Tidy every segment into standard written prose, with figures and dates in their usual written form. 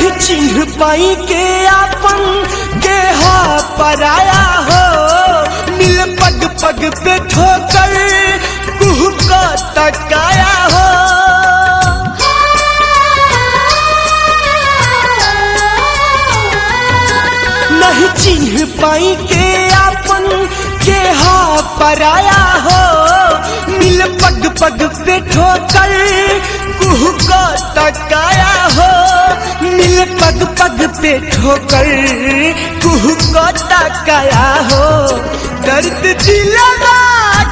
नहीं चिन्ह पाई के आपन के हा पराया हो, मिल पग पग पे ठोकर कुह को तकाया हो। नहीं चिन्ह पाई के आपन के हा पराया हो, मिल पग पग पे ठोकर कुह को तकाया हो, मिल पग पग पे ठोकर कुह को तकाया हो। दर्द दिलवा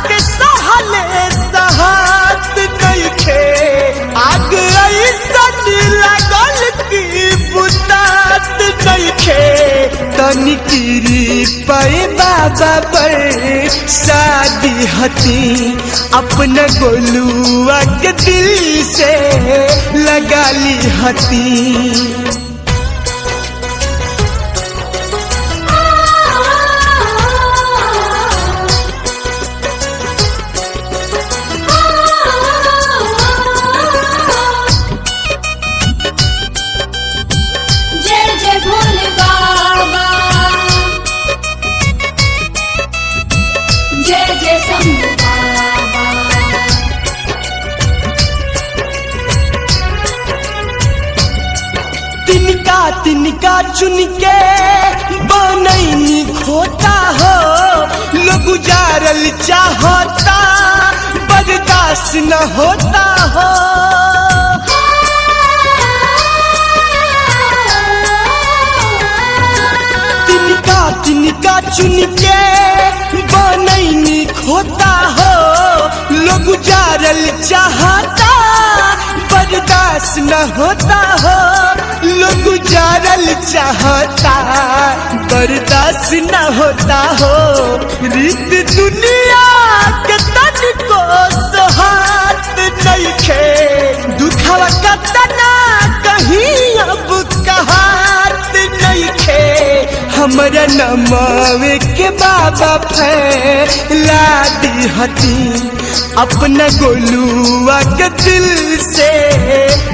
के सहले सहात नइखे, आग ऐसन लागल की बुतात नइखे। तनी किरी पे बाबा पर शादी हती, अपना गोलुआ के दिल से लगा ली हती। तिनका चुन के बनैनी खोता हो, लोग गुजारल चाहता बर्दाश्त न होता हो। तिनका चुन के बनैनी खोता हो, लोग गुजारल चाहता बर्दाश्त न होता हो। लोग गुजारल चाहता बर्दाश्त न होता हो। रीत दुनिया के तनिको सोहात नइखे, दुखवा कतना कहीं अब कहात नइखे। हमरा नमावे के बाबा फैला दी हती, अपना गोलुआ के दिल से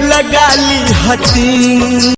लगा ली हती।